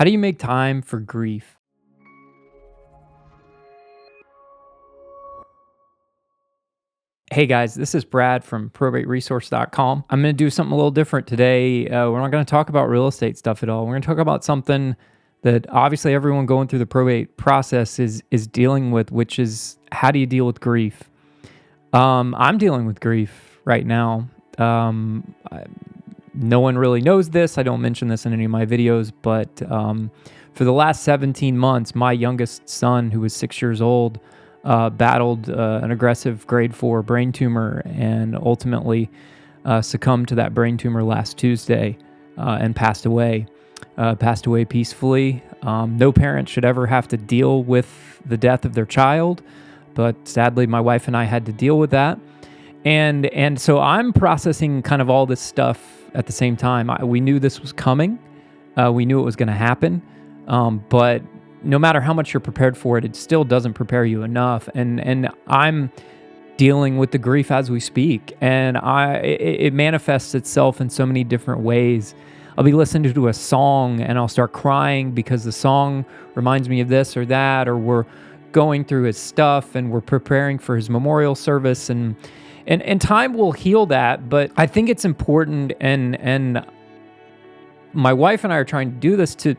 How do you make time for grief? Hey guys, this is Brad from probateresource.com. I'm going to do something a little different today. We're not going to talk about real estate stuff at all. We're going to talk about something that obviously everyone going through the probate process is dealing with, which is how do you deal with grief? I'm dealing with grief right now. No one really knows this. I don't mention this in any of my videos, but for the last 17 months, my youngest son, who was 6 years old, battled an aggressive grade 4 brain tumor and ultimately succumbed to that brain tumor last Tuesday and passed away peacefully. No parent should ever have to deal with the death of their child, but sadly my wife and I had to deal with that. And so I'm processing kind of all this stuff at the same time. We knew this was coming. We knew it was going to happen. But no matter how much you're prepared for it, it still doesn't prepare you enough. And I'm dealing with the grief as we speak. And it manifests itself in so many different ways. I'll be listening to a song and I'll start crying because the song reminds me of this or that, or we're going through his stuff and we're preparing for his memorial service, and time will heal that. But I think it's important, and my wife and I are trying to do this to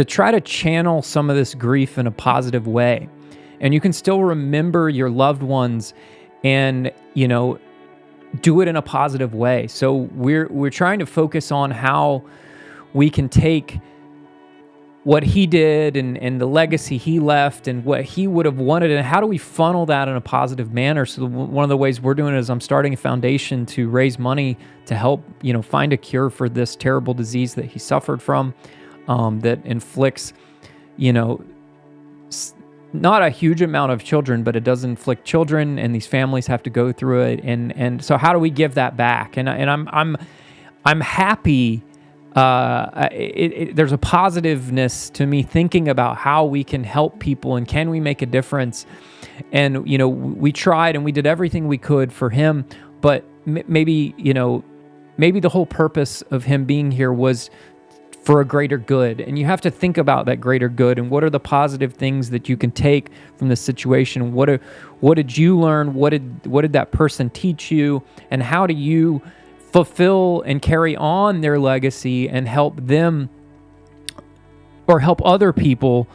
try to channel some of this grief in a positive way. And you can still remember your loved ones and, do it in a positive way. So we're trying to focus on how we can take what he did and the legacy he left and what he would have wanted, and how do we funnel that in a positive manner. So one of the ways we're doing it is I'm starting a foundation to raise money to help, find a cure for this terrible disease that he suffered from, that inflicts, not a huge amount of children, but it does inflict children, and these families have to go through it. And so how do we give that back? And I'm happy. There's a positiveness to me thinking about how we can help people and can we make a difference. And, we tried and we did everything we could for him, but maybe the whole purpose of him being here was for a greater good. And you have to think about that greater good and what are the positive things that you can take from the situation. What did you learn? What did that person teach you? And how do you fulfill and carry on their legacy and help them or help other people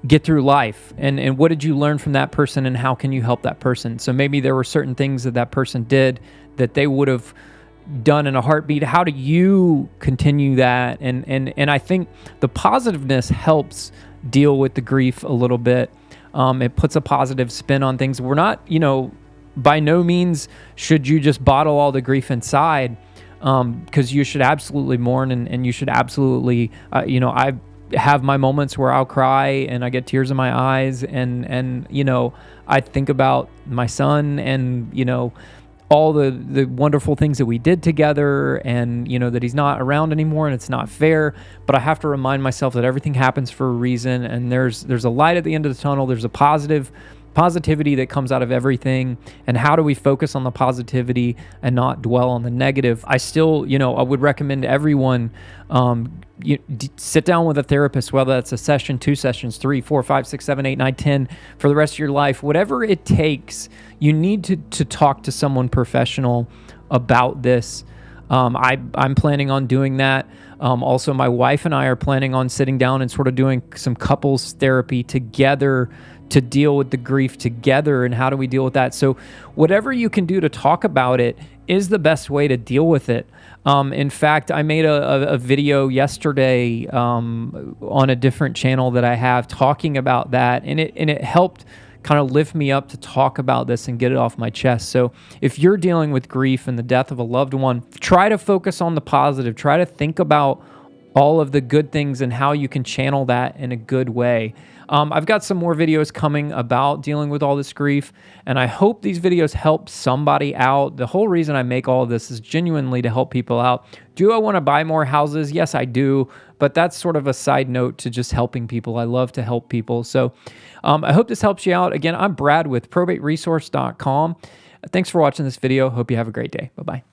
get through life? And what did you learn from that person, and how can you help that person? So maybe there were certain things that person did that they would have done in a heartbeat. How do you continue that? And I think the positiveness helps deal with the grief a little bit. It puts a positive spin on things. We're not, by no means should you just bottle all the grief inside, because you should absolutely mourn and you should absolutely, I have my moments where I'll cry and I get tears in my eyes and I think about my son and, all the wonderful things that we did together, and, that he's not around anymore and it's not fair. But I have to remind myself that everything happens for a reason, and there's a light at the end of the tunnel. There's a positivity that comes out of everything. And how do we focus on the positivity and not dwell on the negative? I still, I would recommend everyone sit down with a therapist, whether that's a session, 2 sessions, 3, 4, 5, 6, 7, 8, 9, 10, for the rest of your life. Whatever it takes, you need to talk to someone professional about this. I'm planning on doing that. Also, my wife and I are planning on sitting down and sort of doing some couples therapy together to deal with the grief together. And how do we deal with that? So whatever you can do to talk about it is the best way to deal with it. In fact, I made a video yesterday on a different channel that I have talking about that, and it helped kind of lift me up to talk about this and get it off my chest. So if you're dealing with grief and the death of a loved one, try to focus on the positive. Try to think about all of the good things and how you can channel that in a good way. I've got some more videos coming about dealing with all this grief, and I hope these videos help somebody out. The whole reason I make all of this is genuinely to help people out. Do I want to buy more houses? Yes, I do, but that's sort of a side note to just helping people. I love to help people. So I hope this helps you out. Again, I'm Brad with probateresource.com. Thanks for watching this video. Hope you have a great day. Bye-bye.